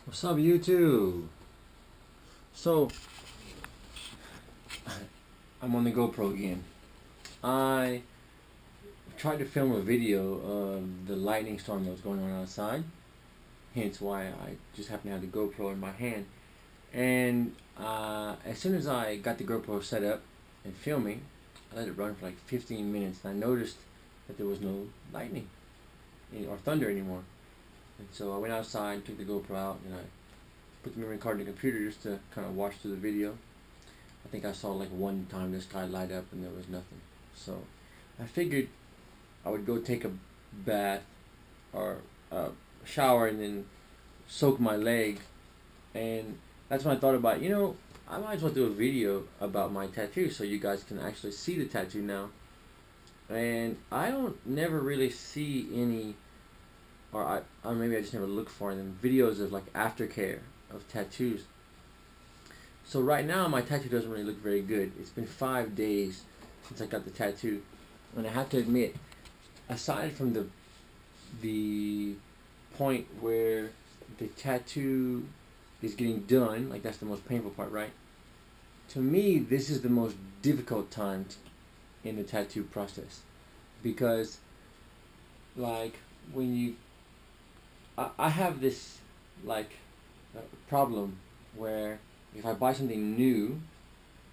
What's up, YouTube? So, I'm on the GoPro again. I tried to film a video of the lightning storm that was going on outside, hence why I just happened to have the GoPro in my hand. And as soon as I got the GoPro set up and filming, I let it run for like 15 minutes, and I noticed that there was no lightning or thunder anymore. And so I went outside, took the GoPro out, and I put the memory card in the computer just to kind of watch through the video. I think I saw like one time the sky light up and there was nothing. So I figured I would go take a bath or a shower and then soak my leg. And that's when I thought about, I might as well do a video about my tattoo so you guys can actually see the tattoo now. And I don't never really see any, or maybe I just never look for them, videos of like aftercare of tattoos. So right now my tattoo doesn't really look very good. It's been 5 days since I got the tattoo, and I have to admit, aside from the point where the tattoo is getting done, like that's the most painful part, right? To me, this is the most difficult time in the tattoo process, because like when you I have this like problem where if I buy something new,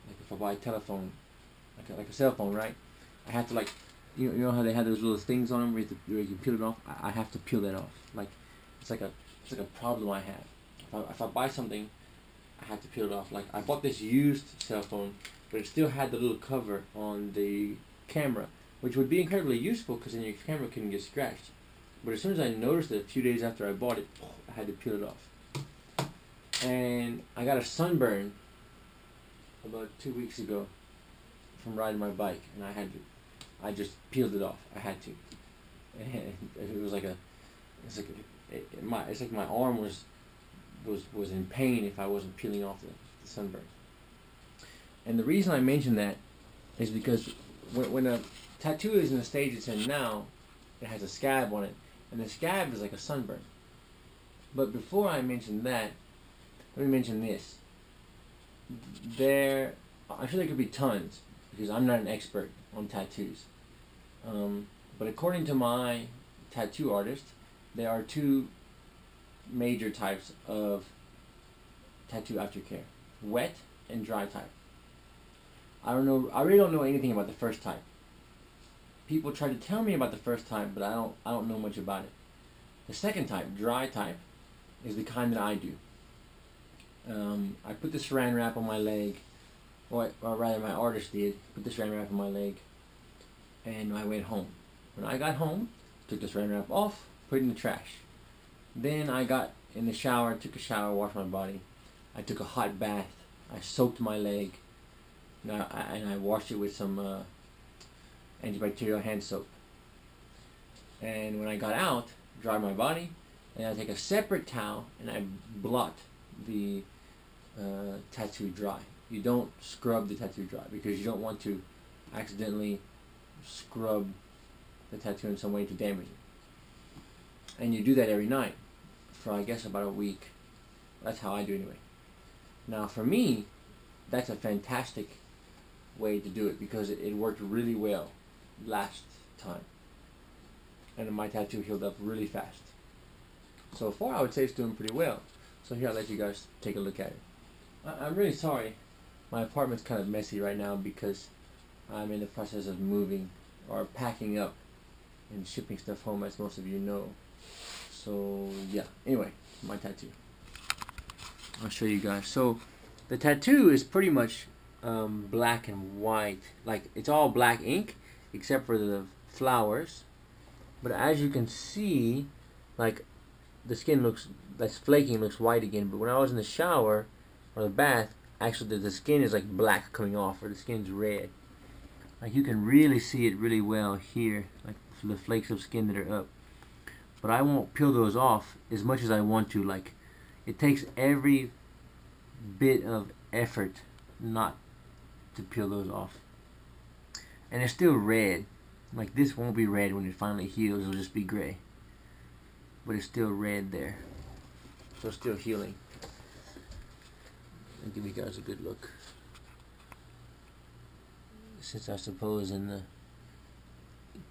like if I buy a telephone, like a cell phone, right? I have to like, you know how they have those little things on them where you can peel it off. I have to peel that off. Like it's like a problem I have. If I buy something, I have to peel it off. Like I bought this used cell phone, but it still had the little cover on the camera, which would be incredibly useful because then your camera couldn't get scratched. But as soon as I noticed it a few days after I bought it, I had to peel it off. And I got a sunburn about 2 weeks ago from riding my bike, and I just peeled it off. I had to. And it was like it's like my arm was in pain if I wasn't peeling off the sunburn. And the reason I mention that is because when a tattoo is in the stage it's in now, it has a scab on it, and the scab is like a sunburn. But before I mention that, let me mention this. I'm sure there could be tons, because I'm not an expert on tattoos. But according to my tattoo artist, there are two major types of tattoo aftercare: wet and dry type. I really don't know anything about the first type. People try to tell me about the first type, but I don't know much about it. The second type, dry type, is the kind that I do. I put the saran wrap on my leg, or rather my artist did, put the saran wrap on my leg, and I went home. When I got home, took the saran wrap off, put it in the trash. Then I got in the shower, took a shower, washed my body. I took a hot bath, I soaked my leg, and I washed it with some antibacterial hand soap. And when I got out, dried my body, and I take a separate towel and I blot the tattoo dry. You don't scrub the tattoo dry because you don't want to accidentally scrub the tattoo in some way to damage it. And you do that every night for I guess about a week. That's how I do it anyway. Now for me, that's a fantastic way to do it because it worked really well last time. And my tattoo healed up really fast. So far I would say it's doing pretty well. So here I'll let you guys take a look at it. I'm really sorry. My apartment's kind of messy right now because I'm in the process of moving or packing up and shipping stuff home, as most of you know. So yeah, anyway, my tattoo. I'll show you guys. So the tattoo is pretty much black and white. Like it's all black ink except for the flowers. But as you can see, like the skin that's flaking looks white again. But when I was in the shower or the bath, actually the skin is like black coming off, or the skin's red. Like you can really see it really well here, like the flakes of skin that are up. But I won't peel those off as much as I want to. Like it takes every bit of effort not to peel those off. And it's still red. Like this won't be red when it finally heals, it'll just be gray. But it's still red there. so still healing. I'll give you guys a good look, since I suppose in the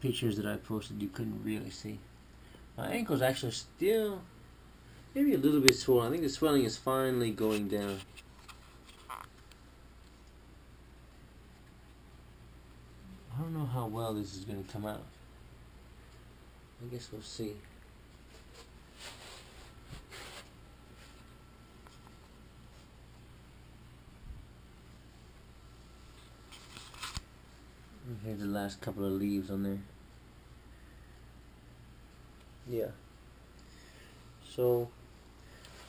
pictures that I posted you couldn't really see. My ankle's actually still maybe a little bit swollen. I think the swelling is finally going down. I don't know how well this is going to come out. I guess we'll see. Here's the last couple of leaves on there. Yeah. So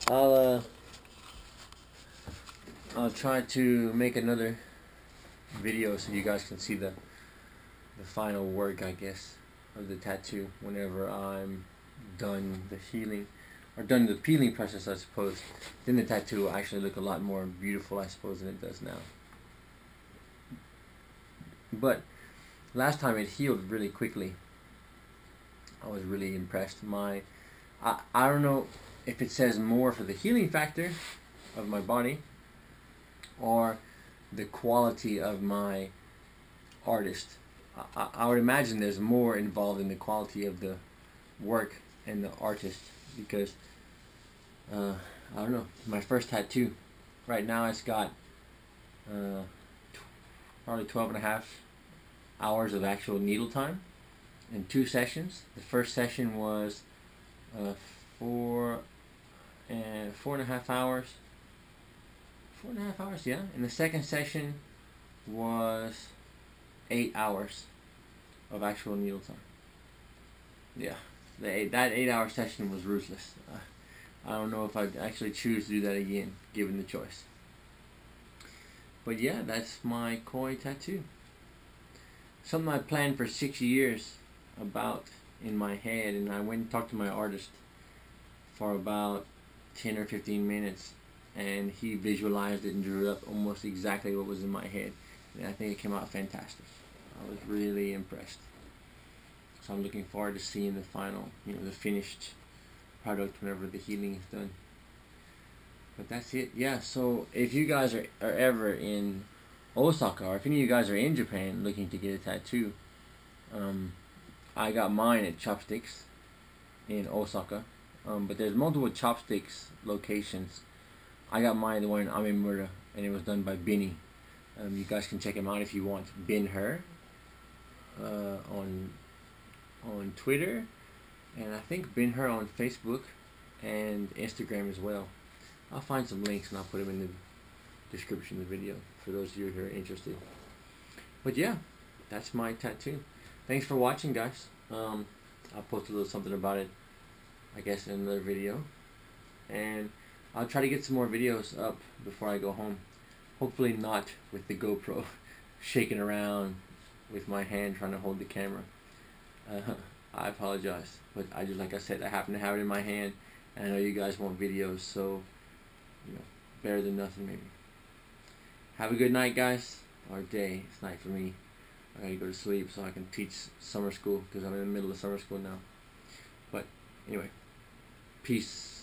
I'll try to make another video so you guys can see the final work, I guess, of the tattoo whenever I'm done the healing, or done the peeling process, I suppose. Then the tattoo will actually look a lot more beautiful, I suppose, than it does now. But last time it healed really quickly. I was really impressed. I don't know if it says more for the healing factor of my body or the quality of my artist. I would imagine there's more involved in the quality of the work and the artist, because I don't know, my first tattoo right now, it's got probably 12.5 hours of actual needle time in 2 sessions. The first session was 4.5 hours. 4.5 hours, yeah. And the second session was 8 hours of actual needle time. Yeah, that 8-hour session was ruthless. I don't know if I'd actually choose to do that again, given the choice. But yeah, that's my koi tattoo. Something I planned for 6 years about in my head, and I went and talked to my artist for about 10 or 15 minutes, and he visualized it and drew up almost exactly what was in my head, and I think it came out fantastic. I was really impressed. So I'm looking forward to seeing the final, the finished product whenever the healing is done. But that's it. Yeah, so if you guys are ever in Osaka, or if any of you guys are in Japan looking to get a tattoo, I got mine at Chopsticks in Osaka, but there's multiple Chopsticks locations. I got mine, the one in Amemura, and it was done by Binny. You guys can check him out if you want. Bin Her on Twitter, and I think Bin Her on Facebook and Instagram as well. I'll find some links and I'll put them in the description of the video for those of you who are interested. But yeah, that's my tattoo. Thanks for watching, guys. I'll post a little something about it, I guess, in another video, and I'll try to get some more videos up before I go home. Hopefully not with the GoPro shaking around with my hand trying to hold the camera. I apologize, but like I said, I happen to have it in my hand, and I know you guys want videos, so better than nothing, maybe. Have a good night, guys, or day. It's night for me. I gotta go to sleep so I can teach summer school, because I'm in the middle of summer school now. But anyway, peace.